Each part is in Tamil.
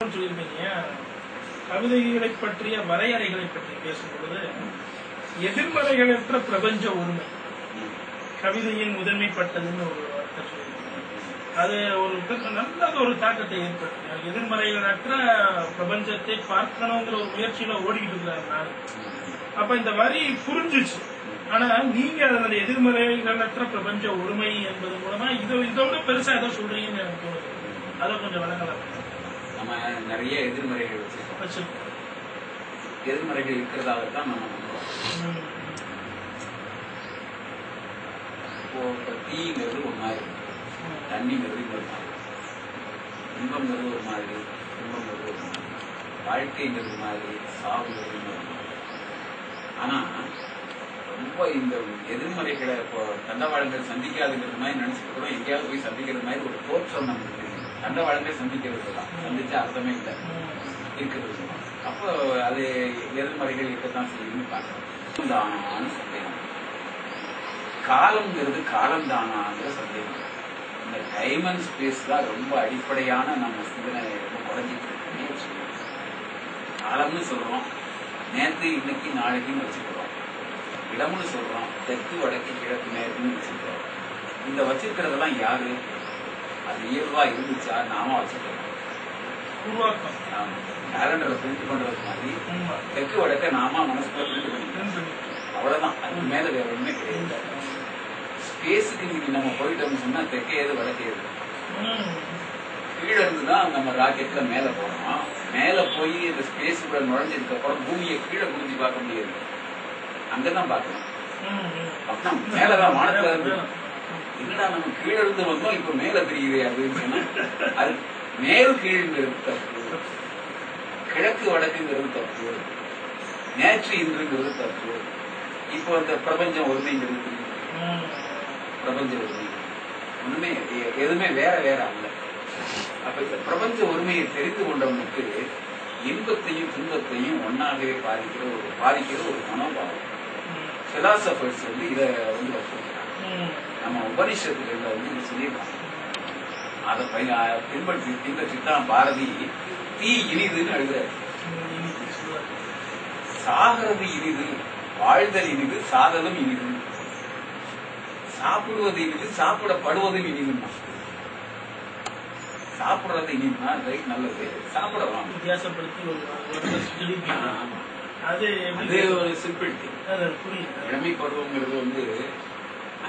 சொல்லியிருக்கீங்க. கவிதைகளை பற்றிய வரையறைகளை பற்றி பேசும்பொழுது எதிர்மறைகளற்ற பிரபஞ்ச உரிமை கவிதையின் முதன்மைப்பட்டதுன்னு ஒரு வார்த்தை சொல்லியிருக்கீங்க. அது ஒரு நல்ல ஒரு தாக்கத்தை ஏற்படுத்தி எதிர்மறைகளற்ற பிரபஞ்சத்தை பார்க்கணுங்கிற ஒரு முயற்சியில ஓடிக்கிட்டு இருக்கிறாரு நாடு. அப்ப இந்த வரி புரிஞ்சிச்சு. ஆனா நீங்க அதோட எதிர்மறைகளற்ற பிரபஞ்ச உரிமை என்பது மூலமா இதோட பெருசா ஏதோ சொல்றீங்கன்னு எனக்கு தோணுது. அதை கொஞ்சம் விளங்கலாம். நம்ம நிறைய எதிர்மறைகள் வச்சிருக்கோம். எதிர்மறைகள் இருக்கிறதாக தான் நம்ம நம்புறோம். இப்போ தீங்கிறது ஒரு மாதிரி, தண்ணிங்கிறது இன்னொரு மாதிரி, இன்பங்கிறது ஒரு மாதிரி, துன்பங்கிறது ஒரு மாதிரி, வாழ்க்கைங்கிறது மாதிரி, சாவுங்கிறது இன்னொரு மாதிரி. ஆனா ரொம்ப இந்த எதிர்மறைகளை இப்போ தண்டவாளங்கள் சந்திக்காதுங்கிறது மாதிரி நினைச்சிட்டு கூட எங்கேயாவது போய் சந்திக்கிறது மாதிரி ஒரு தோற்றம் நமக்கு தெரியும். தண்டவாளமே சந்திக்கிறது தான், சந்திச்சா அர்த்தமே இல்லை இருக்கிறது. அப்போ அது எதிர்மறைகள் இருக்கத்தான் செய்யும்னு பார்க்கணும். தானான்னு சந்தேகம், காலம்ங்கிறது காலம்தானாங்கிற சந்தேகம். இந்த டைம் அண்ட் ஸ்பேஸ் தான் ரொம்ப அடிப்படையான நம்ம சிந்தனை ரொம்ப குறைஞ்சிட்டு இருக்கு. காலம்னு சொல்றோம், நேற்று இன்னைக்கு நாளைக்குன்னு வச்சுக்கிறோம். இடம்னு சொல்றோம், தெற்கு வடக்கு கிழக்கு மேற்குன்னு வச்சுக்கிறோம். இந்த வச்சிருக்கிறதெல்லாம் யாரு? அது இயல்பா இருந்துச்சா? நாம வச்சுக்கிறோம். உருவாக்கம் கேலண்டரை பிரிண்ட் பண்றது மாதிரி தெற்கு வடக்க நாம மனசுக்குள்ள பிரிண்ட் பண்ணிக்கிறோம். அவ்வளவுதான், அதுக்கு மேல வேற ஒண்ணுமே கிடையாது. ஸ்பேஸுக்கு இன்னைக்கு நம்ம போயிட்டோம்னு சொன்னா தெற்கே ஏது வடக்கே ஏது, கீழே இருந்துதான் நம்ம ராக்கெட்ல மேல போறோம். மேல போய் இந்த ஸ்பேஸ் கூட நுழைஞ்சதுக்கு அப்புறம் பூமியை கீழே குடிஞ்சு பார்க்க முடியாது, அங்கதான் பார்க்கணும். அப்படின்னா மேலதான் வானத்துல இருந்து இல்லடா நம்ம கீழே இருந்து வந்தோம், இப்ப மேல தெரியுது அப்படின்னு சொன்னா அது மேல் கீழ்ங்கிறது தப்பு, கிழக்கு வடக்குங்கிறது தப்பு, நேற்று இன்றுங்கிறது தப்பு. இப்போ அந்த பிரபஞ்சம் ஒருமைங்கிறது, பிரபஞ்ச ஒருமை ஒண்ணுமே எதுவுமே வேற வேற அல்ல. அப்ப இந்த பிரபஞ்ச ஒருமையை தெரிந்து கொண்டவனுக்கு இன்பத்தையும் துன்பத்தையும் ஒன்னாகவே பாதிக்கிற ஒரு மனோபாவம். பிலாசபர்ஸ் இத வச்சிருக்காங்க. நம்ம உபனிஷத்துகள்ல இது சொல்லியிருக்காங்க. அதை பின்பற்றித்தான் பாரதி தீ இனிதுன்னு எழுதுறாரு. சாகிறது இனிது, வாழ்தல் இனிது, சாதலும் இனிது, சாப்பிடுவது இனிது, சாப்பிடப்படுவதும் இனிதுன்னா. சாப்பிடுறது இனிதுன்னா ரைட், நல்லது, சாப்பிடலாம். வித்தியாசப்படுத்தி அது ஒரு சிம்பிளிட்டி. இளமை பருவங்கிறது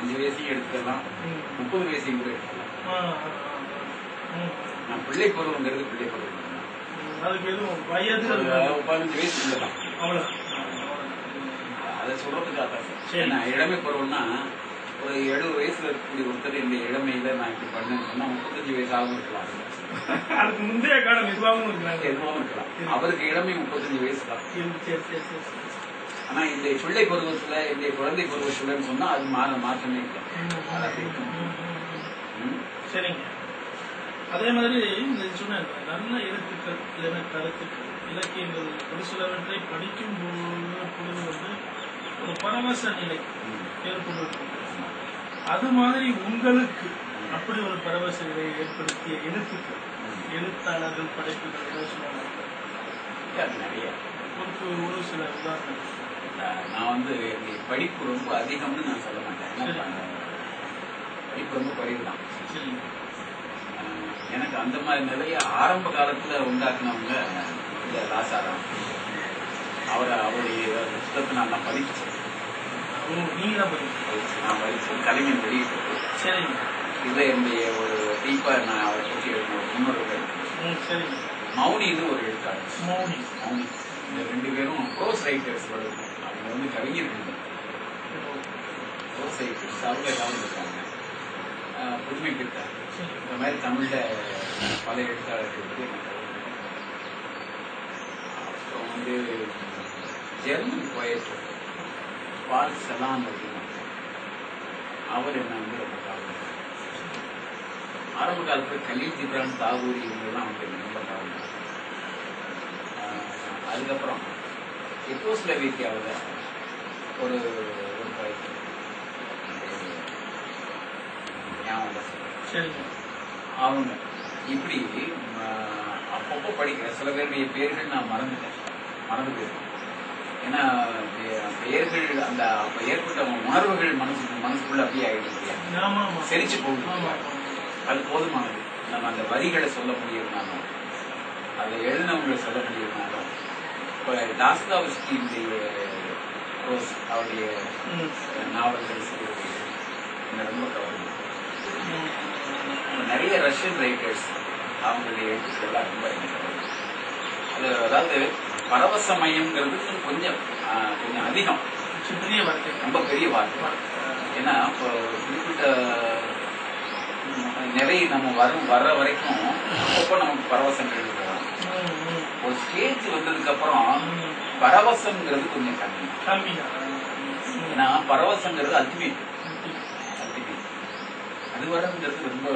5 வயசையும் எடுத்துக்கலாம், 30 வயசையும் கூட எடுத்துக்கலாம். நான் பிள்ளை பருவங்கிறது பிள்ளை பருவம் தான். அதுக்கு எதுவும் வயது 15 வயசு இல்லதான், அதை சொல்றதுக்காக. இளமை பருவம்னா ஒரு 70 வயசுல இருக்கக்கூடிய ஒருத்தர் இந்த இளமையில நான் இப்படி பண்ணேன்னு சொன்னா 35 வயசாகவும் இருக்கலாம். அதுக்கு முந்தைய காலம் எதுவாகவும் இருக்கலாம். அவருக்கு இளமை 35 வயசு தான். ஆனா இந்த பிள்ளை பருவத்துல, இந்த குழந்தை பருவத்துலன்னு சொன்னா அது மாற்றமே இல்லை. சரிங்க. அதே மாதிரி இந்த சொன்ன நல்ல எழுத்துக்கள், கருத்துக்கள், இலக்கியங்கள் ஒரு சிலவற்றை படிக்கும் பொழுது ஒரு பரவச நிலை ஏற்படுவது. அது மாதிரி உங்களுக்கு அப்படி ஒரு பரவச நிலையை ஏற்படுத்திய எழுத்துக்கள், எழுத்தாளர்கள், படைப்புகள் நிறைய ஒரு சில உதாரணங்கள். நான் படிப்பு ரொம்ப அதிகம்னு நான் சொல்ல மாட்டேன். படிப்பு ரொம்ப குறைவுதான். எனக்கு அந்த மாதிரி நிலைய ஆரம்ப காலத்துல உண்டாக்குனவங்க இந்த ராசாராம். அவருடைய புத்தகத்தை நான் படிச்சேன். நான் படிச்சேன். கலைஞர் வெளியிட்டு இதுல என்னுடைய ஒரு டீப்பா நான் அவரை பற்றி எழுதின முன்னோர்கள். மௌனின்னு ஒரு எழுத்தாளர், மௌனி. இந்த 2 பேரும் ப்ரோஸ் ரைட்டர்ஸ். அவங்க கவிஞர்கள், ப்ரோஸ் ரைட்டர்ஸ். அவங்க ஏதாவது இருக்காங்க, புதுமை பெற்றாங்க. இந்த மாதிரி தமிழ்ல பல எழுத்தாளர்களுக்கு. அப்புறம் ஜெர்மன் போயட் பால் செலான் அப்படின்னா அவர் என்ன ரொம்ப காலம். ஆரம்ப காலத்துல கலீல் ஜிப்ரான், தாகூர் இவங்கெல்லாம் ரொம்ப காலம். அதுக்கப்புறம் செக்கோஸ்லோவேக்கியாவில் ஒரு போயட் அவங்க இப்படி அப்போ அப்பப்போ படிக்கிறேன். சில பேருடைய பேர்கள் நான் மறந்து போயிருக்கேன். ஏன்னா பெயர்கள் அந்த அப்ப ஏற்பட்ட உணர்வுகள் மனசுக்குள்ள அப்படியே ஆகிட்டு செரிச்சு போகுது. அது போதுமானது. நம்ம அந்த வரிகளை சொல்ல முடியுதுனாலும் அதை எழுதினவங்களை சொல்ல முடியுதுனாலும் இப்போ டாஸ்டாவஸ்கியுடைய அவருடைய நாவல்கள் சிறுகதைகள் என்ன ரொம்ப கவர்ந்து. நிறைய ரஷ்யன் ரைட்டர்ஸ் அவங்களுடைய எழுத்துக்கள் ரொம்ப அது அதாவது பரவசமயம்ங்கிறது கொஞ்சம் அதிகம், ரொம்ப பெரிய வார்த்தை. ஏன்னா இப்போ குறிப்பிட்ட நிறைய நம்ம வர்ற வரைக்கும் அப்பப்போ நமக்கு பரவசங்கள் இருக்கலாம். ஒரு ஸ்டேஜ் வந்ததுக்கு அப்புறம் பரவசம்ங்கிறது கொஞ்சம் கம்மி. ஏன்னா பரவசங்கிறது அல்டிமேட். அது வரங்கிறது ரொம்ப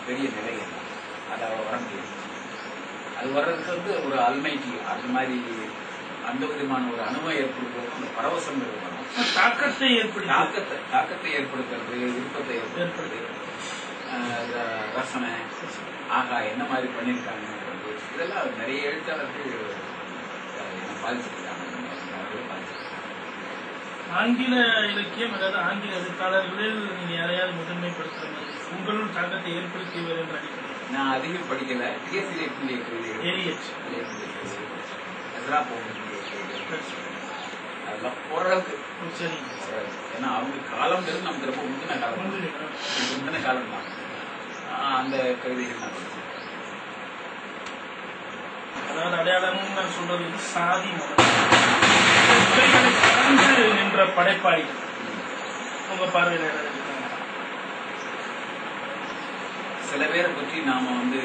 பெரிய நிலை. அது வர முடியாது. அது வர்றதுக்கு வந்து ஒரு அல்மைட்டி அந்த மாதிரி அந்த விதமான ஒரு அனுபவம் ஏற்படுத்துறது அந்த பரவசங்கிறது வரும். தாக்கத்தை ஏற்படுத்துறது, விருப்பத்தை ஏற்படுத்துறது, ரசனை ஆகா என்ன மாதிரி பண்ணியிருக்காங்க, இதெல்லாம் நிறைய எழுத்தாளர்கள் பாதிச்சிருக்காங்க. ஆங்கில இலக்கியம் அதாவது ஆங்கில எழுத்தாளர்களில் நீங்க யாரையாவது முதன்மைப்படுத்துற மாதிரி உங்களும் தாக்கத்தை ஏற்படுத்தியவர் என்ற அடிப்படை நான் அதிகம் படிக்கல. அதெல்லாம் ஓரளவுக்கு. ஏன்னா அவங்க காலம் நமக்கு ரொம்ப முந்தின காலம் தான் அந்த கவிதைகள் நான் படிச்சேன். அதாவது அடையாளம் நான் சொல்றது சாதி கடந்து நின்ற படைப்பாளிகள் உங்க பார்வையில சில பேரை பற்றி நாம வந்து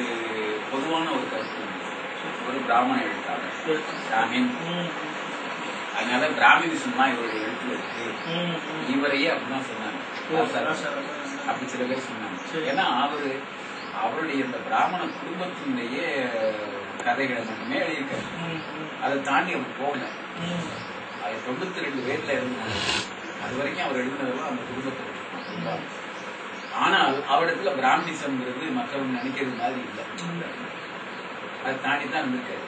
பொதுவான ஒரு கருத்து, ஒரு பிராமண எழுத்தாளர் பிராமின், அதனால பிராமினிசம் தான் இவருடைய எழுத்துல இருக்கு, இவரையே அப்படிதான் சொன்னாங்க. அப்படி சில பேர் சொன்னாங்க. ஏன்னா அவருடைய இந்த பிராமண குடும்பத்தினுடைய கதைகளை மட்டுமே எழுதியிருக்காரு. அதை தாண்டி அவர் போகல. அது 92 வயதுல இருந்து அது வரைக்கும் அவர் எழுதினதெல்லாம் அந்த குடும்பத்தில். ஆனால் அவரிடத்துல பிராமணிசம்ங்கிறது மற்றவங்க நினைக்கிறது மாதிரி இல்லை. அதை தாண்டி தான் இருந்திருக்காரு.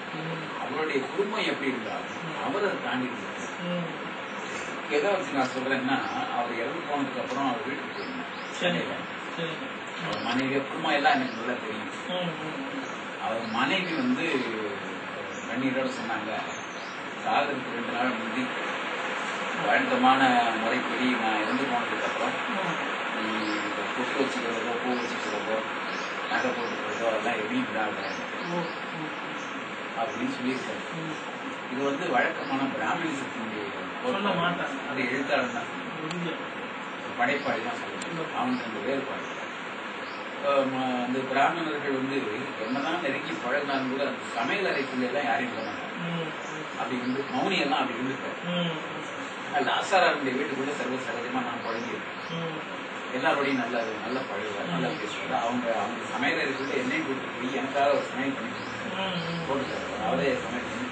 அவருடைய குடும்பம் எப்படி இருந்தாலும் அவர் அதை தாண்டி இருந்திருக்காரு. எதை வச்சு நான் சொல்றேன்னா, அவர் இறந்து போனதுக்கு அப்புறம் அவர் வீட்டுக்கு போயிருந்தார் சென்னையில. அவர் மனைவி குடும்பம் எல்லாம் எனக்கு நல்லா தெரியும். அவர் மனைவி வந்து கண்ணீரோட சொன்னாங்க, சாகருக்கு 2 நாள் முந்தி வழக்கமான முறைப்படி நான் இறந்து போனதுக்கு அப்புறம் பொட்டு வச்சுக்கிறதோ, பூ வச்சுக்கிறதோ, நகை போட்டுக்கிறதோ அதெல்லாம் எப்படி விடாத அப்படின்னு சொல்லியிருக்காரு. இது வந்து வழக்கமான பிராமணிசத்தினுடைய அது எழுத்தாளர் தான், படைப்பாளி தான் சொல்லுவாங்க. அவனுக்கு அந்த வேறுபாடு. அந்த பிராமணர்கள் வந்து என்னதான் நெருங்கி பழகினாலும் கூட அந்த சமையல் அறைக்குள்ள எல்லாம் யாரையும் போக மாட்டாங்க. அப்படி வந்து மௌனியெல்லாம் அப்படி இருந்திருக்காரு. அந்த ஆசாராருடைய வீட்டுக்குள்ள சர்வ சகஜமா நான் பழகியிருக்கேன். எல்லாரோடையும் நல்ல பழகுவார், நல்லா பேசுவார். அவங்க சமையல் அறைக்குள்ள என்னையும் கூட்டு போய் எனக்காக ஒரு சமையல் பண்ணி போட்டுக்காரு. அவரே சமையல் பண்ணி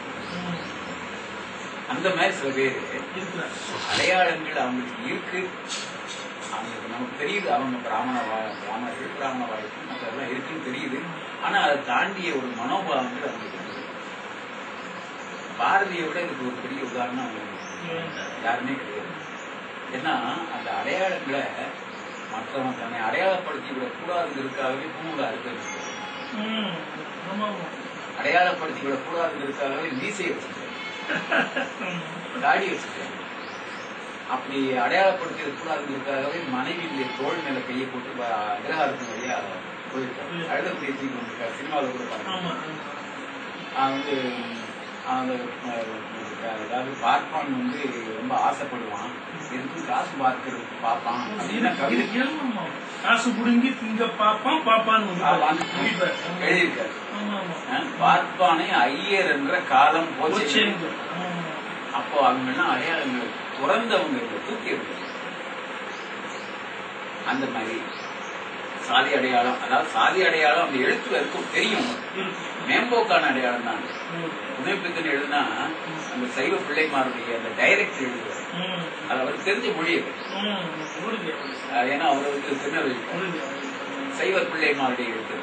அந்த மாதிரி சில பேர் அடையாளங்கள் அவங்களுக்கு இருக்கு. அவங்களுக்கு நமக்கு தெரியுது அவங்க பிராமணர்கள் பிராமண வாழ்க்கை மற்றெல்லாம் இருக்குன்னு தெரியுது. ஆனா அதை தாண்டிய ஒரு மனோபாவங்கள் அவங்களுக்கு இருக்குது. பாரதியை விட இதுக்கு ஒரு பெரிய உதாரணம் யாருமே கிடையாது. ஏன்னா அந்த அடையாளங்களை மற்றவன் தன்னை அடையாளப்படுத்தி விடக்கூடாதுங்கிறதுக்காகவே பூங்கா இருக்கிறது. அடையாளப்படுத்தி விடக்கூடாதுங்கிறதுக்காகவே மீசையை வச்சுருக்காரு, தாடி வச்சுருக்காரு. அப்படி அடையாளப்படுத்தி விடக்கூடாதுங்கிறதுக்காகவே மனைவியுடைய தோல் மேல கையை போட்டு அக்ரஹாரத்தின் வழியா போயிருக்காரு. அழுதக்கூடிய தூக்கி வந்திருக்காரு. சினிமாவில் கூட பாருங்க. வந்து அதாவது பார்ப்பான் வந்து ரொம்ப ஆசைப்படுவான், எதுக்கும் காசு பார்க்கறதுக்கு பார்ப்பான் அப்படின்னா கவிதை காசு புடுங்கி திங்க பார்ப்பான் பாப்பான்னு எழுதியிருக்காரு. பார்ப்பானை ஐயர் என்ற காலம் போச்சு. அப்போ அவங்க எல்லாம் அடையாளங்கள் துறந்தவங்க தூக்கி இருக்கு. அந்த மாதிரி சாதி அடையாளம், அதாவது சாதி அடையாளம் அந்த எழுத்துல இருக்கும் தெரியும், மேம்போக்கான அடையாளம் தான். உதயபித்தன் எழுதுனா அந்த சைவ பிள்ளைமாருடைய அந்த டைரக்ட் எழுதுவார். அது அவருக்கு தெரிஞ்ச மொழி அது. ஏன்னா அவருக்கு திருநெல்வேலி சைவ பிள்ளைமாருடைய எழுத்து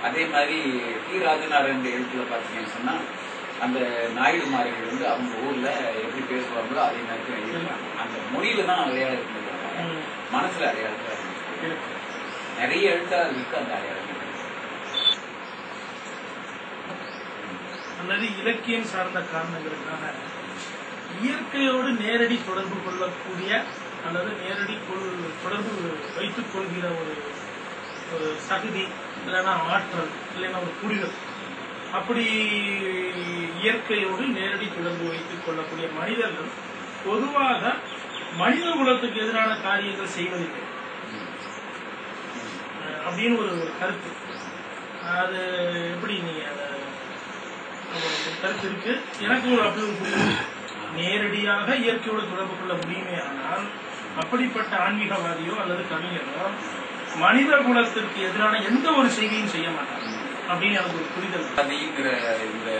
அதே மாதிரி டி ராஜநாராயண எழுத்துல பாத்தீங்கன்னு சொன்னா அந்த நாயுடுமாரிகள் வந்து அவங்க ஊர்ல எப்படி பேசுவாங்களோ அதே மாதிரி எழுதுறாங்க. அந்த மொழியில தான் அடையாளம் இருந்திருக்காங்க, மனசுல அடையாளம் நிறைய எழுத்தாளர்களுக்கு அந்த அடையாளம். அல்லது இலக்கியம் சார்ந்த காரணங்களுக்காக இயற்கையோடு நேரடி தொடர்பு கொள்ளக்கூடிய அல்லது நேரடி தொடர்பு வைத்துக் கொள்கிற ஒரு தகுதி இல்லைன்னா ஆற்றல் இல்லைன்னா ஒரு புரிதல், அப்படி இயற்கையோடு நேரடி தொடர்பு வைத்துக் கொள்ளக்கூடிய மனிதர்கள் பொதுவாக மனித குலத்துக்கு எதிரான காரியங்கள் செய்வதில்லை அப்படின்னு ஒரு கருத்து. அது எப்படி நீங்க கருத்து இருக்கு? எனக்கு ஒரு அப்படி ஒரு புரிதல். நேரடியாக இயற்கையோடு தொடர்பு கொள்ள முடியுமே ஆனால் அப்படிப்பட்ட ஆன்மீகவாதியோ அல்லது கவிஞரோ மனித குலத்திற்கு எதிரான எந்த ஒரு செய்தியும் செய்ய மாட்டாங்க அப்படின்னு எனக்கு ஒரு புரிதல். இந்த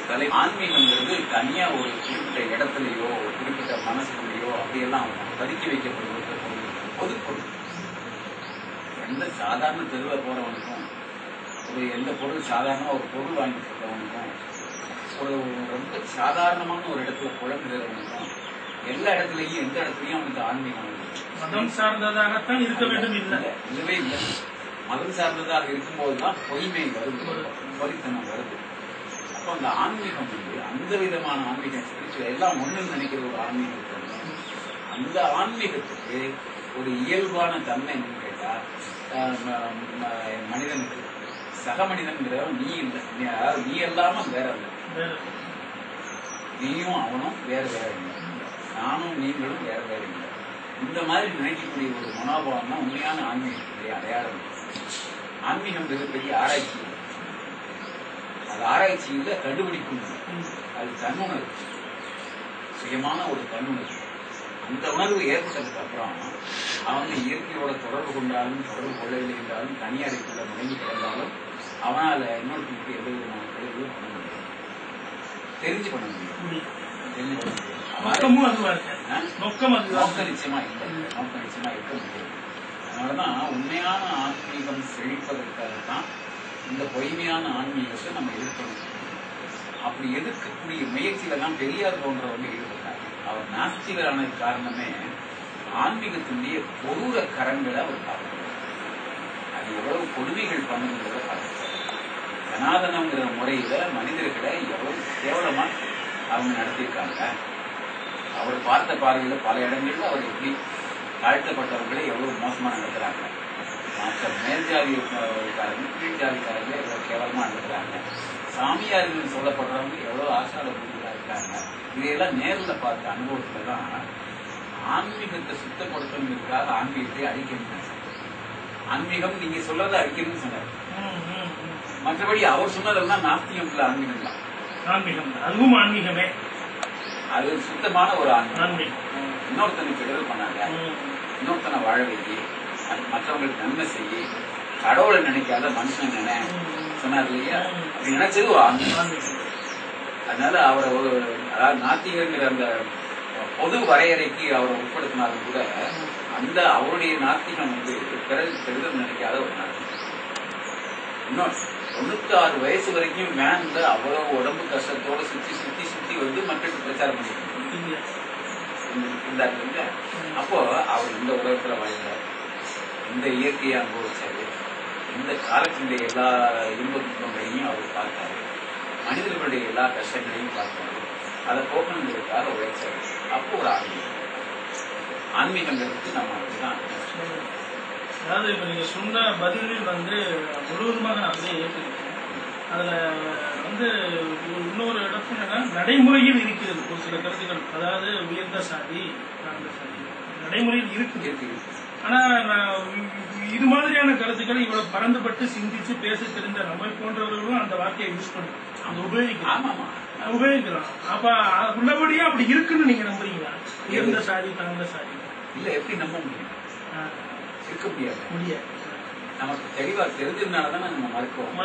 கலை ஆன்மீகங்கிறது தனியா ஒரு குறிப்பிட்ட இடத்துலயோ ஒரு குறிப்பிட்ட மனசுலையோ அப்படியெல்லாம் பதுக்கி வைக்கப்படுவது பொதுப்பொருள். எந்த சாதாரண தெருவில் போறவனுக்கும் எந்த பொருள் சாதாரண ஒரு பொருள் வாங்கி கொடுத்தவனுக்கும் ஒரு ரொம்ப சாதாரணமான ஒரு இடத்துல குழம்புகிறவனுக்கும் எல்லா இடத்துலயும் எந்த இடத்துலயும் அவனுக்கு ஆன்மீகம் மதம் சார்ந்ததாகத்தான் இருக்க வேண்டும். இல்லவே இல்லை. மதம் சார்ந்ததாக இருக்கும்போதுதான் பொய்மை வருது, பொறித்தனம் வருது. அப்போ அந்த ஆன்மீகம் வந்து அந்த விதமான ஆன்மீகம் ஸ்பிரிச்சுவல் எல்லாம் ஒண்ணுன்னு நினைக்கிற ஒரு ஆன்மீகம் அந்த ஆன்மீகத்துக்கு ஒரு இயல்பான தன்மை என்னன்னு கேட்டா மனிதனுக்கு சக மனிதன்கிறவன் நீ இல்லை, நீ எல்லாம வேற இல்லை, நீயும் அவனும் வேற வேற இல்லை, நானும் நீங்களும் வேற வேற இல்லை. இந்த மாதிரி நினைக்கக்கூடிய ஒரு மனோபாவம் தான் உண்மையான ஆன்மீகத்துடைய அடையாளம். ஆன்மீகம் பெரிய ஆராய்ச்சி, அது ஆராய்ச்சியில கண்டுபிடிக்கும். அது தன்னுணர்வு, சுயமான ஒரு தன்னுணர்வு. அந்த உணர்வு ஏற்பட்டதுக்கு அப்புறம் அவங்க இயற்கையோட தொடர்பு கொண்டாலும் தொடர்பு கொள்ளவில்லை என்றாலும் தனியாரைக்குள்ள முடங்கி கிடந்தாலும் அவனால இன்னொருத்தருக்கு எந்த விதமான தொழிலும் பண்ண முடியும், தெரிஞ்சு பண்ண முடியும், தெரிஞ்சு பண்ண முடியும். நோக்கம் நிச்சயமா இல்லை, நோக்கம் நிச்சயமா இருக்க முடியாது. அதனாலதான் உண்மையான ஆன்மீகம் செழிப்பதற்காகத்தான் இந்த பொய்மையான ஆன்மீகத்தை நம்ம எதிர்க்கணும். அப்படி எதிர்க்கக்கூடிய முயற்சியில தான் பெரியார் போன்றவங்க ஈடுபட்டாங்க. அவர் நாஸ்திகரான காரணமே ஆன்மீகத்தினுடைய கொடூர கரங்களை அவர் பார்க்கணும். அது எவ்வளவு கொடுமைகள் பண்ணுங்கிறத பார்க்க சனாதனங்கிற முறையில மனிதர்களை எவ்வளவு கேவலமா அவங்க நடத்தியிருக்காங்க. அவர் பார்த்த பார்வையில பல இடங்கள்ல அவர் எப்படி தாழ்த்தப்பட்டவர்களை எவ்வளவு மோசமா நடத்துறாங்க, மற்ற மேல் ஜாதிக்காரங்க கீழ் ஜாதிக்காரங்க எவ்வளவு கேவலமா நடத்துறாங்க, சாமியார்கள் சொல்லப்படுறவங்க எவ்வளவு ஆசார பூஜைகளா இருக்காங்க. இதையெல்லாம் நேரில் பார்த்த அனுபவத்துலதான் ஆன்மீகத்தை சுத்தப்படுத்தணுங்கிறதுக்காக ஆன்மீகத்தை அழிக்கணும். ஆன்மீகம் நீங்க சொல்றதை அழிக்கணும்னு சொன்னார். மற்றபடி அவர் சொன்னதெல்லாம் நாஸ்திகம் இல்ல, ஆன்மீகம் தான். ஆன்மீகம் அதுவும் ஆன்மீகமே, அது சுத்தமான ஒரு ஆன்மீகம். இன்னொருத்தனுக்கு கெடுதல் பண்ணாங்க, இன்னொருத்தனை வாழ வைக்கி, மற்றவங்களுக்கு நன்மை செய்யி, கடவுளை நினைக்காத மனுஷன் நினை சொன்னார் இல்லையா, அப்படி நினைச்சது ஒரு ஆன்மீகம். அதனால அவரை ஒரு அதாவது நாத்திகங்கிற அந்த பொது வரையறைக்கு அவரை உட்படுத்தினாலும் கூட அந்த அவருடைய நாத்திகம் வந்து பிறகு கெடுதல் நினைக்காத ஒரு நாத்திகம். இன்னும் 96 வயசு வரைக்கும் வேன்ல அவ்வளவு உடம்பு கஷ்டத்தோட சுத்தி வந்து மக்களுக்கு பிரச்சாரம் பண்ணிட்டு இருந்தாரு. அப்போ அவர் இந்த உலகத்துல வாழ்ந்தார், இந்த இயற்கையை அனுபவிச்சாரு, இந்த காலத்தினுடைய எல்லா இன்ப துன்பங்களையும் அவர் பார்த்தாரு, மனிதர்களுடைய எல்லா கஷ்டங்களையும் பார்த்தாரு, அதை போக்கணுங்கிறதுக்காக உழைச்சாரு. அப்போ ஒரு ஆன்மீகங்கிறதுக்கு நம்ம அதுதான். அதாவது இப்ப நீங்க சொன்ன பதிலில் வந்து முழுவதுமாக நான் வந்து ஏற்றுக்கிறேன். அதுல வந்து இன்னொரு இடத்துல நடைமுறையில் இருக்கிறது ஒரு சில கருத்துக்கள், அதாவது உயர்ந்த சாதி தாழ்ந்த சாதி நடைமுறையில் இருக்கு. ஆனா இது மாதிரியான கருத்துக்களை இவ்வளவு பறந்துபட்டு சிந்திச்சு பேச தெரிந்த நம்மை போன்றவர்களும் அந்த வார்த்தையை யூஸ் பண்ணுறோம், அந்த உபயோகிக்கிறோம். அப்ப உள்ளபடியா அப்படி இருக்குன்னு நீங்க நம்புறீங்களா? உயர்ந்த சாதி தாழ்ந்த சாதி இல்ல, எப்படி நம்ப முடியும்? இருக்க முடியாது. நமக்கு தெளிவா தெரிஞ்சதுனாலதான் நம்ம மறுக்கிறோம்.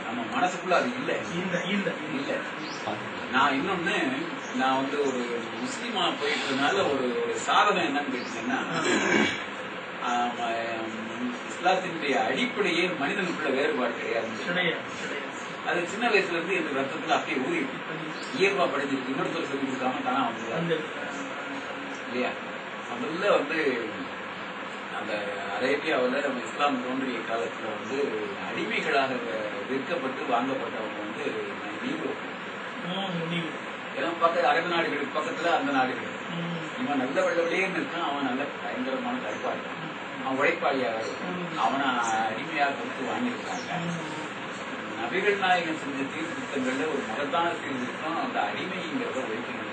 நம்ம மனசுக்குள்ள அது இல்ல. நான் இன்னொன்னு, நான் வந்து ஒரு முஸ்லீமா போயிட்டதுனால ஒரு சாதனை என்னன்னு கேட்டீங்கன்னா, இஸ்லாத்தினுடைய அடிப்படையே மனிதனுக்குள்ள வேறுபாடு கிடையாது. அது சின்ன வயசுல இருந்து இந்த ரத்தத்துல அப்படியே ஊறி இயல்பா படிஞ்சிருக்கு. இன்னொருத்தர் சொல்லி கொடுக்காம தானா வந்து இல்லையா? முதல்ல வந்து அந்த அரேபியாவில் நம்ம இஸ்லாம் தோன்றிய காலத்துல வந்து அடிமைகளாக விற்கப்பட்டு வாங்கப்பட்டவங்க வந்து எல்லாம் பக்கத்து அரபு நாடுகளுக்கு பக்கத்துல அந்த நாடுகள். இவன் நல்ல வெள்ளவெளியேன்னு இருக்கான், அவன் நல்ல பயங்கரமான கருப்பா இருக்கான், அவன் உழைப்பாளியாக இருக்கான், அவனை அடிமையாக கொடுத்து வாங்கியிருக்காங்க. நபிகள் நாயகன் செஞ்ச சீர்திருத்தங்கள்ல ஒரு மகத்தான சீர்திருத்தம் அந்த அடிமைங்கிறத ஒழிக்கணும்.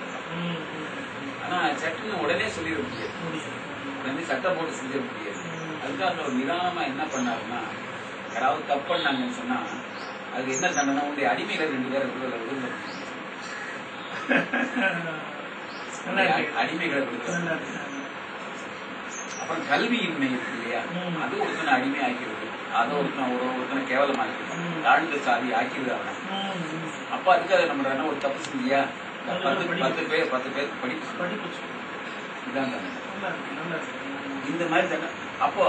ஆனா சட்டுன்னு உடனே சொல்லிட முடியாது, உடனே சட்டம் போட்டு செஞ்சிட முடியாது. அதுக்காக ஒரு நிதானமா என்ன பண்ணாருன்னா, யாராவது தப்பு பண்ணாங்கன்னு சொன்னா அது என்ன தண்டனை, உடைய அடிமைகள் 2 பேர் விடுதலை அடிமைகளை விடுதலை. அப்புறம் கல்வியின்மை இருக்கு இல்லையா, அது ஒருத்தனை அடிமை ஆக்கிறது, அதை ஒருத்தனை கேவலம் ஆக்கிறது, தாழ்ந்த சாதி ஆக்கிறது அவனை. அப்ப அதுக்கு அதை நம்ம ஒரு தப்பு செஞ்சியா 10 பேர் படிப்பு இதாங்க இந்த மாதிரி தானே. அப்போ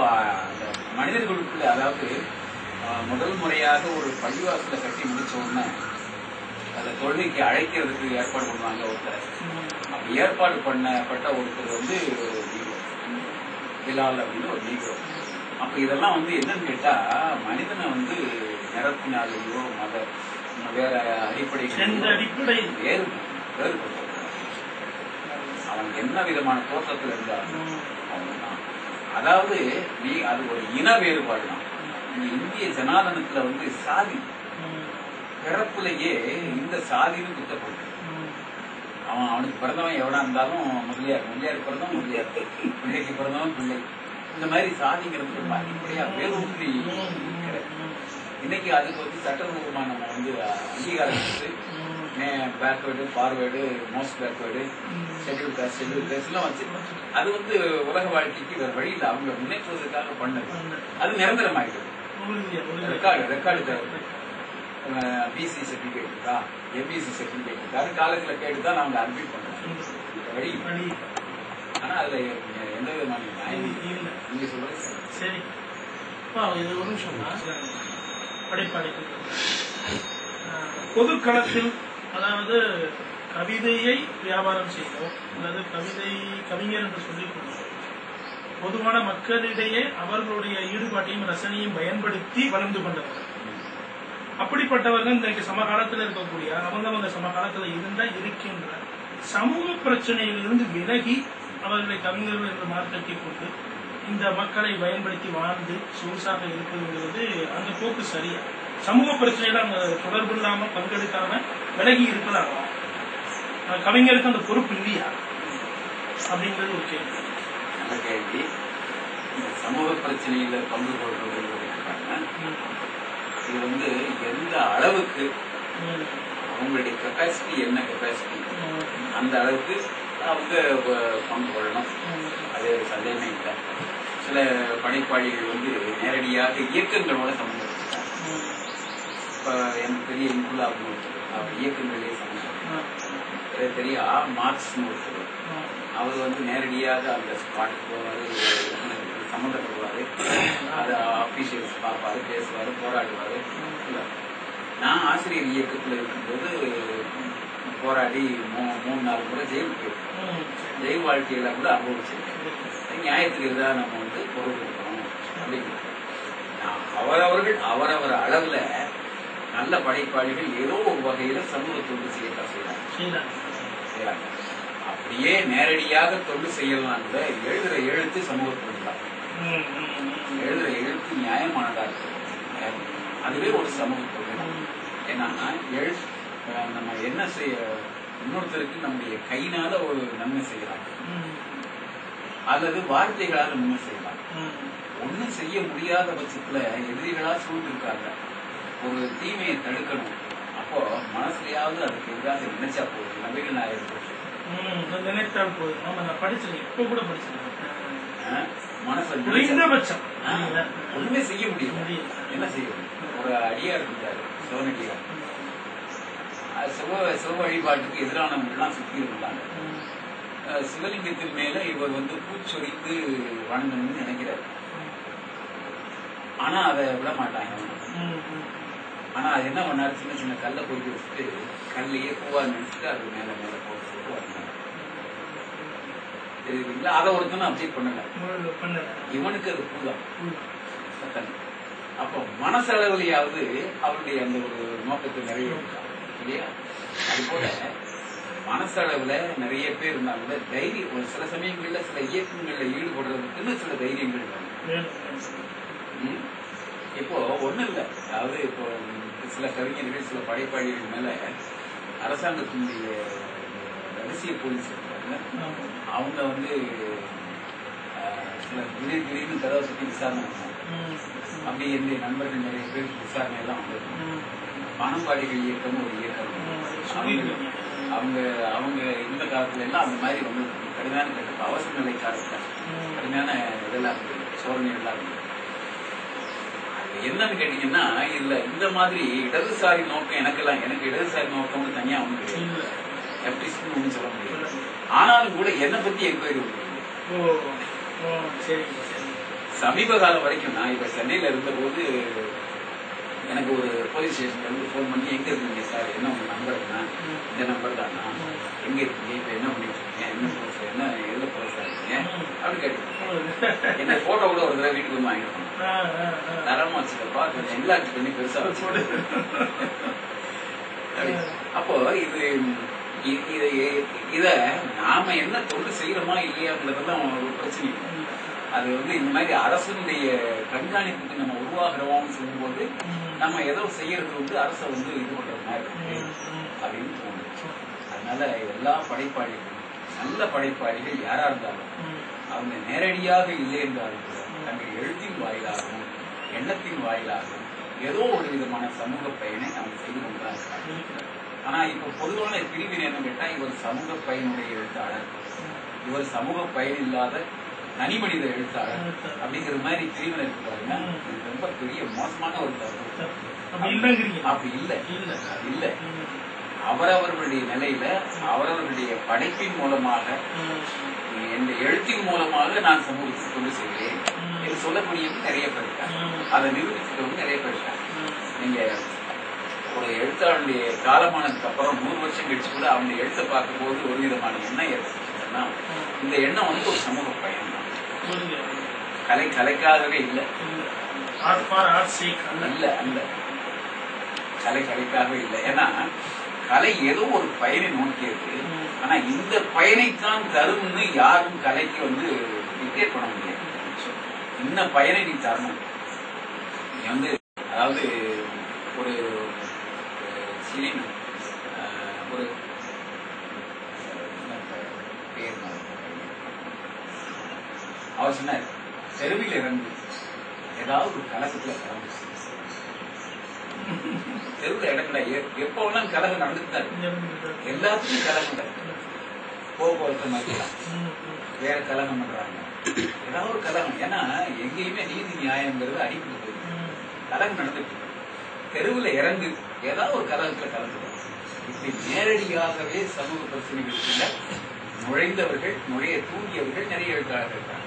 அந்த மனிதர்களுக்குள்ள, அதாவது முதல் முறையாக ஒரு பள்ளிவாசலை கட்டி முடிச்ச உடனே அதை தொழுகைக்கு அழைக்கிறதுக்கு ஏற்பாடு பண்ணுவாங்க ஒருத்தர். அப்படி ஏற்பாடு பண்ணப்பட்ட ஒருத்தர் வந்து பிலால் அப்படின்னு ஒரு நீக்கிறோம். அப்ப இதெல்லாம் வந்து என்னன்னு கேட்டா, மனிதனை வந்து நிறத்தினாலேயோ வேற அடிப்படை வேறுபடுத்த அவன் என்ன விதமான தோற்றத்தில் இருந்தாலும் அவன்தான். அதாவது அது ஒரு இன வேறுபாடு தான். இந்திய ஜனாதனத்துல வந்து சாதி பிறப்புலயே இந்த சாதின்னு குத்தப்படுது. அவனுக்கு பிறந்தவன் எவனா இருந்தாலும் முதலியார் பிறந்தவன் முதலியார், பிள்ளைக்கு பிறந்தவன் பிள்ளை, இந்த மாதிரி சாதிங்கிறது ரொம்ப அடிப்படையா வேரூன்றி கிடையாது. இன்னைக்கு அதுக்கு வந்து சட்டபூர்வமா நம்ம வந்து அங்கீகாரம் கொடுத்து backward, forward, most backward, schedule cost எல்லாம் வச்சு அது வந்து உலக வாழ்க்கைக்கு வேற வழி இல்லை, அவங்க முன்னேற்றுவதற்காக பண்ணது. அது நிரந்தரமாயிடுது. ரெக்கார்டு தேவை. பிசி சர்டிபிகேட் இருக்கா, எம்பிசி சர்டிபிகேட் இருக்கா, அது காலத்துல கேட்டுதான் நாங்க அட்மிட் பண்றோம் வழி. ஆனா அதுல எந்த விதமான நியாயம் இல்லை. நீங்க சொல்றது சரி. இது ஒரு நிமிஷம் படைப்பாளிகள் பொது களத்தில், அதாவது கவிதையை வியாபாரம் செய்தோம் அல்லது கவிஞர் என்று சொல்லிக் கொண்டோம், பொதுவான மக்களிடையே அவர்களுடைய ஈடுபாட்டையும் ரசனையும் பயன்படுத்தி வளர்ந்து கொண்டவர்கள். அப்படிப்பட்டவர்கள் இன்றைக்கு சமகாலத்தில் இருக்கக்கூடிய அவங்க சமகாலத்தில் இருக்கின்ற சமூக பிரச்சனையிலிருந்து விலகி அவர்களை கவிஞர்கள் என்று மார்க்கெட்டிக் கொண்டு இந்த மக்களை பயன்படுத்தி வாழ்ந்து சொகுசாக இருப்பது அந்த போக்கு சரியா? சமூக பிரச்சனையில அவங்க தொடர்பு இல்லாம பங்கெடுக்காம விலகி இருப்பதாகும். கவிஞருக்கு அந்த பொறுப்பு இல்லையா அப்படிங்கிறது ஒரு கேள்வி. நல்ல கேள்வி. சமூக பிரச்சனையில பங்கு கொள்வது இது வந்து எந்த அளவுக்கு அவங்களுடைய கெப்பாசிட்டி, என்ன கெப்பாசிட்டி, அந்த அளவுக்கு அவங்க பங்கு கொள்ளணும், அது சந்தேகமே இல்லை. சில படைப்பாளிகள் வந்து நேரடியாக இயக்கங்களோட சம்பந்தப்பட்டாங்க. இப்ப எனக்கு பெரிய இன்குலா அப்படின்னு ஒருத்தர், அவர் இயக்கங்களே சம்பந்தப்பட்டார். பெரிய மார்க்ஸ்னு ஒருத்தர், அவர் வந்து நேரடியாக அந்த ஸ்பாட்டுக்கு போவாரு, சம்மந்தப்படுவாரு, அதை அபிஷியல்ஸ் பார்ப்பாரு, பேசுவாரு, போராடுவாரு. நான் ஆசிரியர் இயக்கத்தில் இருக்கும்போது போராடி 3-4 முறை ஜெயிலுக்கு போயிருக்கேன். ஜெயில் வாழ்க்கையில கூட அனுபவிச்சிருக்கேன். நியாயத்துக்கு எதிராக நம்ம வந்து பொருள் கொடுக்கணும் அப்படிங்கிறது. அவரவர் அளவுல நல்ல படைப்பாளிகள் ஏதோ ஒரு வகையில சமூக தொண்டு செய்யத்தான் செய்யறாங்க. அப்படியே நேரடியாக தொண்டு செய்யலாம். எழுதுற எழுத்து சமூக தொண்டு தான். எழுதுற எழுத்து நியாயமானதா இருக்கு, அதுவே ஒரு சமூக தொண்டு தான். என்னன்னா நம்ம என்ன செய்ய, இன்னொருத்தருக்கு நம்முடைய கையினால ஒரு நன்மை செய்யலாம் அல்லது வார்த்தைகளால் நன்மை செய்யலாம். ஒன்னும் செய்ய முடியாத பட்சத்துல எதிரிகளா சூழ்ந்திருக்காங்க, ஒரு தீமையை தடுக்கணும். அப்போ மனசுலயாவது அதுக்கு எதிராக நினைச்சா போகுது. நபிகள் நாயகம் நினைத்தால் போகுது. நான் படிச்சிருக்கேன், இப்ப கூட படிச்சிருக்கேன். மனசு ஒண்ணுமே செய்ய முடியும். என்ன செய்ய முடியும்? ஒரு அடியார் இருந்தாரு, சிவனடியார். சிவ வழிபாட்டுக்கு எதிரானவங்கெல்லாம் சுற்றி இருந்தாங்க. சிவலிங்கத்தின் மேல இவர் வந்து பூச்சொரிந்து வணங்கணும்னு நினைக்கிறார். ஆனா அதை விட மாட்டாங்க. ஆனா அது என்ன பண்ணாரு, சின்ன சின்ன கல்லை பொறுக்கி வச்சுட்டு கல்லையே பூவா நினைச்சிட்டு அது மேல மேல போட்டு வந்தாங்க. தெரியுதுங்களா? அதை ஒருத்தனும் அப்டேட் பண்ணல, இவனுக்கு அது பூதான். அப்போ மனசளவுலையாவது அவருடைய அந்த ஒரு நோக்கத்தை நிறைவேற்றான் இல்லையா? அது போல மனசளவுல நிறைய பேர் இருந்தாங்க. தைரியம் ஒரு சில சமயங்கள்ல சில இயக்கங்கள்ல ஈடுபடுறதுக்குன்னு சில தைரியங்கள் இப்போ ஒண்ணும் இல்லை. அதாவது இப்போ சில கவிஞர்கள் சில படைப்பாளிகள் மேல அரசாங்கத்தினுடைய ரகசிய போலீஸ் இருக்காங்க, அவங்க வந்து சில திடீர்னு கதவை சுற்றி விசாரணை பண்ணாங்க. அப்படி என்னுடைய நண்பர்கள் நிறைய பேர் விசாரணை எல்லாம் வந்து பணப்பாடிகள் இயக்கம் ஒரு இயக்கம், அவங்க அவங்க இந்த காலத்துல எல்லாம் அந்த மாதிரி வந்து கடுமையான கட்ட அவசர நிலை காலத்துல கடுமையான இதெல்லாம் இருக்கு, சோதனைகள்லாம் இருக்கு. என்னன்னு கேட்டீங்கன்னா, இதுல இந்த மாதிரி இடதுசாரி நோக்கம் எனக்கு இடதுசாரி நோக்கம்னு தனியா ஒண்ணு கிடையாது, லெப்டிஸ்ட்னு ஒண்ணு சொல்ல முடியாது. ஆனாலும் கூட என்னை பத்தி என்கொயரி சமீப காலம் வரைக்கும் நான் இப்ப சென்னையில இருந்த போது எனக்கு ஒரு போலீஸ் ஸ்டேஷன்ல இருந்து போன் பண்ணி, எங்க இருக்கீங்க சார், என்ன உங்க நம்பர் என்ன, இந்த நம்பர் தானா, எங்க இருக்கீங்க, இப்ப என்ன பண்ணிட்டு இருக்கீங்க, என்ன போலீஸ், என்ன எதுல போலீஸா இருக்கீங்க அப்படின்னு கேட்டு என்ன போட்டோ கூட ஒரு தடவை வீட்டுக்கு வந்து வாங்கிட்டு தரமா வச்சுக்கப்பா, கொஞ்சம் என்லார்ஜ் பண்ணி பெருசா வச்சு. அப்போ இத நாம என்ன தொண்டு செய்யறோமா இல்லையாங்கிறதெல்லாம் ஒரு பிரச்சனை இல்லை. அது வந்து இந்த மாதிரி அரசுடைய கண்காணிப்புக்கு நம்ம உருவாகிறோம்னு சொல்லும்போது நம்ம ஏதோ செய்யறது வந்து அரசை வந்து இது பண்றது மாதிரி அப்படின்னு தோணுச்சு. அதனால எல்லா படைப்பாளிகளும் நல்ல படைப்பாளிகள் யாரா இருந்தாலும் அவங்க நேரடியாக இல்லை என்றாலும் தங்கள் எழுத்தின் வாயிலாகவும் எண்ணத்தின் வாயிலாகவும் ஏதோ ஒரு விதமான சமூக பயனை அவங்க செய்து கொண்டுதான் இருக்காங்க. ஆனா இப்ப பொதுவான பிரிவினை என்ன கேட்டா, இவர் சமூக பயனுடைய எழுத்தாளர், இவர் சமூக பயன் இல்லாத தனி மனித எழுத்தாளர் அப்படிங்கிற மாதிரி பிரிவினை இருக்கு பாருங்க. இது ரொம்ப பெரிய மோசமான ஒரு கருத்து. அப்படி இல்லை. அவரவர்களுடைய நிலையில அவரவர்களுடைய படைப்பின் மூலமாக இந்த எழுத்தின் மூலமாக நான் சமூகத்துக்கு கொண்டு செய்கிறேன் என்று சொல்லக்கூடியவங்க நிறைய பேர் இருக்காங்க, அதை நிரூபிச்சுக்கிறவங்க நிறைய பேர் இருக்காங்க. நீங்க ஒரு எழுத்தாளருடைய காலமானதுக்கு அப்புறம் 100 வருஷம் கழிச்சு கூட அவங்க எழுத்தை பார்க்கும்போது ஒரு விதமான எண்ணம் ஏற்பட்டுச்சுன்னா, இந்த எண்ணம் வந்து ஒரு சமூக பயன் தான், கலைக்காகவே இல்லை, கலைக்காகவே இல்லை. ஏன்னா கலை ஏதோ ஒரு பயனை நோக்கியது. ஆனா இந்த பயனைத்தான் தரும்னு யாரும் கலைக்கு வந்து டிக்டேட் பண்ண முடியாது. இந்த பயனை நீ தரணும். நீ வந்து அதாவது ஒரு ஒரு அவர் சொன்னார், தெருவில் இறந்து ஏதாவது ஒரு கலகத்துல கலந்து தெருவில் இடங்கள எப்பெல்லாம் கலகம் நடந்துட்டு தான் இருக்கு. எல்லாத்துக்கும் கலகம் நடக்குது. போக்குவரத்து மாதிரிலாம் வேற கலகம் பண்றாங்க, ஏதாவது ஒரு கலகம். ஏன்னா எங்கேயுமே நீதி நியாயங்கிறது அடிப்படை போயிருக்கு, கலகம் நடந்துட்டு இருக்கு. தெருவில் இறந்து ஏதாவது ஒரு கலகத்துல கலந்துடும். இப்படி நேரடியாகவே சமூக பிரச்சனைகளுக்குள்ள நுழைந்தவர்கள், நுழைய தூண்டியவர்கள் நிறைய எழுத்தாளர்கள் இருக்காங்க.